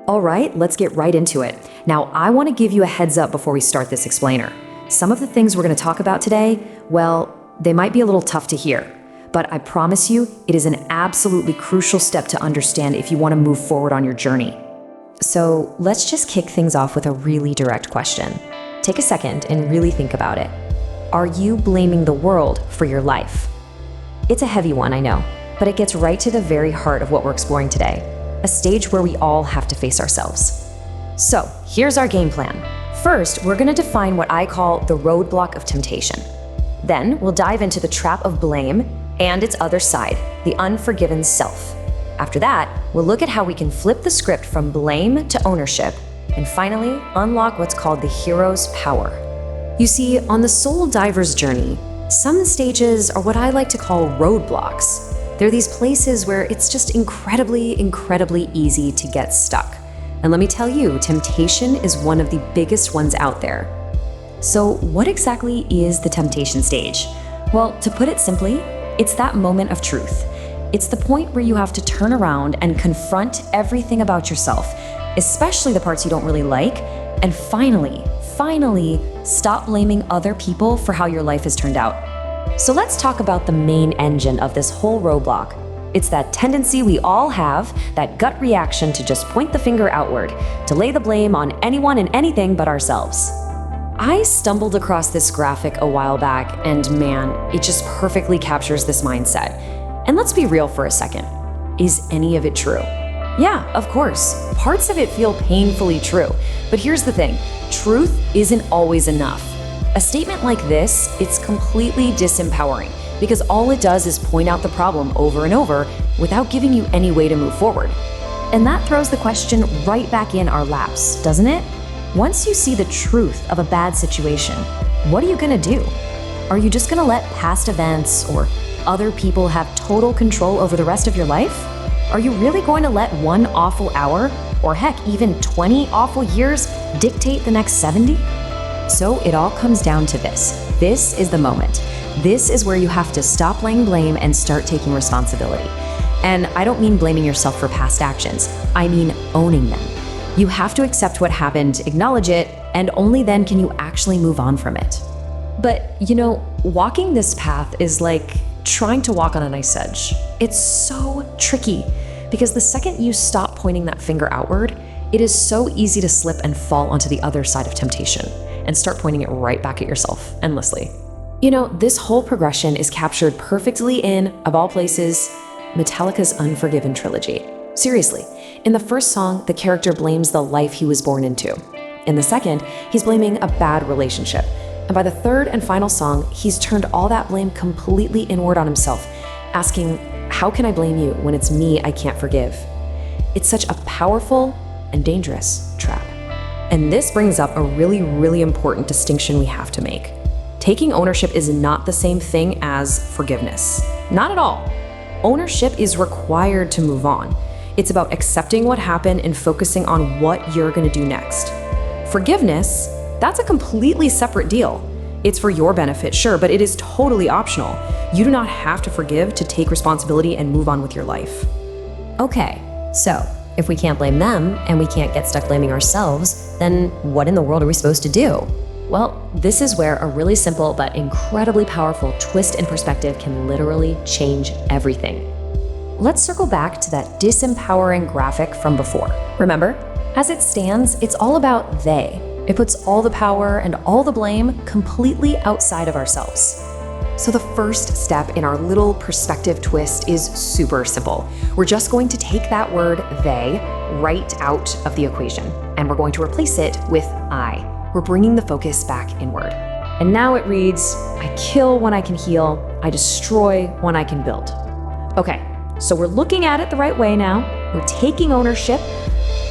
All right, let's get right into it. Now, I want to give you a heads up before we start this explainer. Some of the things we're going to talk about today, well, they might be a little tough to hear, but I promise you, it is an absolutely crucial step to understand if you want to move forward on your journey. So let's just kick things off with a really direct question. Take a second and really think about it. Are you blaming the world for your life? It's a heavy one, I know, but it gets right to the very heart of what we're exploring today, a stage where we all have to face ourselves. So here's our game plan. First, we're going to define what I call the roadblock of temptation. Then we'll dive into the trap of blame and its other side, the unforgiven self. After that, we'll look at how we can flip the script from blame to ownership, and finally, unlock what's called the hero's power. You see, on the soul diver's journey, some stages are what I like to call roadblocks. They're these places where it's just incredibly easy to get stuck. And let me tell you, temptation is one of the biggest ones out there. So what exactly is the temptation stage? Well, to put it simply, it's that moment of truth. It's the point where you have to turn around and confront everything about yourself, especially the parts you don't really like, and finally, stop blaming other people for how your life has turned out. So let's talk about the main engine of this whole roadblock. It's that tendency we all have, that gut reaction to just point the finger outward, to lay the blame on anyone and anything but ourselves. I stumbled across this graphic a while back, and man, it just perfectly captures this mindset. And let's be real for a second. Is any of it true? Yeah, of course. Parts of it feel painfully true. But here's the thing, truth isn't always enough. A statement like this, it's completely disempowering because all it does is point out the problem over and over without giving you any way to move forward. And that throws the question right back in our laps, doesn't it? Once you see the truth of a bad situation, what are you gonna do? Are you just gonna let past events or other people have total control over the rest of your life? Are you really going to let one awful hour, or heck, even 20 awful years, dictate the next 70? So it all comes down to this. This is the moment. This is where you have to stop laying blame and start taking responsibility. And I don't mean blaming yourself for past actions. I mean owning them. You have to accept what happened, acknowledge it, and only then can you actually move on from it. But, walking this path is like trying to walk on an ice edge. It's so tricky because the second you stop pointing that finger outward, it is so easy to slip and fall onto the other side of temptation and start pointing it right back at yourself endlessly. This whole progression is captured perfectly in, of all places, Metallica's Unforgiven trilogy. Seriously, in the first song, the character blames the life he was born into. In the second, he's blaming a bad relationship. And by the third and final song, he's turned all that blame completely inward on himself, asking, how can I blame you when it's me I can't forgive? It's such a powerful and dangerous trap. And this brings up a really important distinction we have to make. Taking ownership is not the same thing as forgiveness. Not at all. Ownership is required to move on. It's about accepting what happened and focusing on what you're going to do next. Forgiveness, that's a completely separate deal. It's for your benefit, sure, but it is totally optional. You do not have to forgive to take responsibility and move on with your life. Okay, so if we can't blame them and we can't get stuck blaming ourselves, then what in the world are we supposed to do? Well, this is where a really simple but incredibly powerful twist in perspective can literally change everything. Let's circle back to that disempowering graphic from before. Remember, as it stands, it's all about they. It puts all the power and all the blame completely outside of ourselves. So the first step in our little perspective twist is super simple. We're just going to take that word they right out of the equation, and we're going to replace it with I. We're bringing the focus back inward. And now it reads, I kill when I can heal, I destroy when I can build. Okay, so we're looking at it the right way now. We're taking ownership,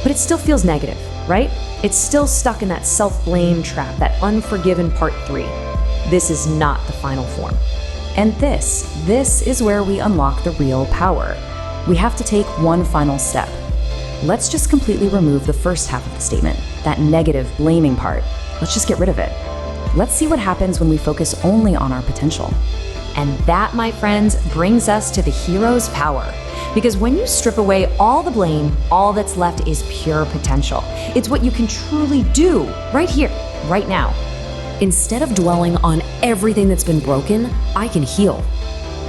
but it still feels negative, right? It's still stuck in that self-blame trap, that unforgiven part 3. This is not the final form. And this is where we unlock the real power. We have to take one final step. Let's just completely remove the first half of the statement, that negative blaming part. Let's just get rid of it. Let's see what happens when we focus only on our potential. And that, my friends, brings us to the hero's power. Because when you strip away all the blame, all that's left is pure potential. It's what you can truly do right here, right now. Instead of dwelling on everything that's been broken, I can heal.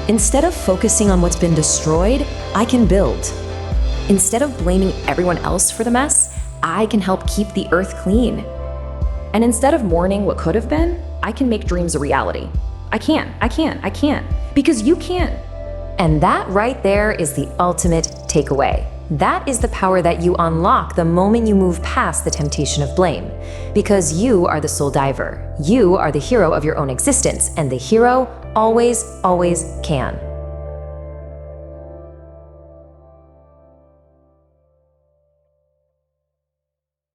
Instead of focusing on what's been destroyed, I can build. Instead of blaming everyone else for the mess, I can help keep the earth clean. And instead of mourning what could have been, I can make dreams a reality. I can. Because you can. And that right there is the ultimate takeaway. That is the power that you unlock the moment you move past the temptation of blame. Because you are the soul diver. You are the hero of your own existence, and the hero always, always can.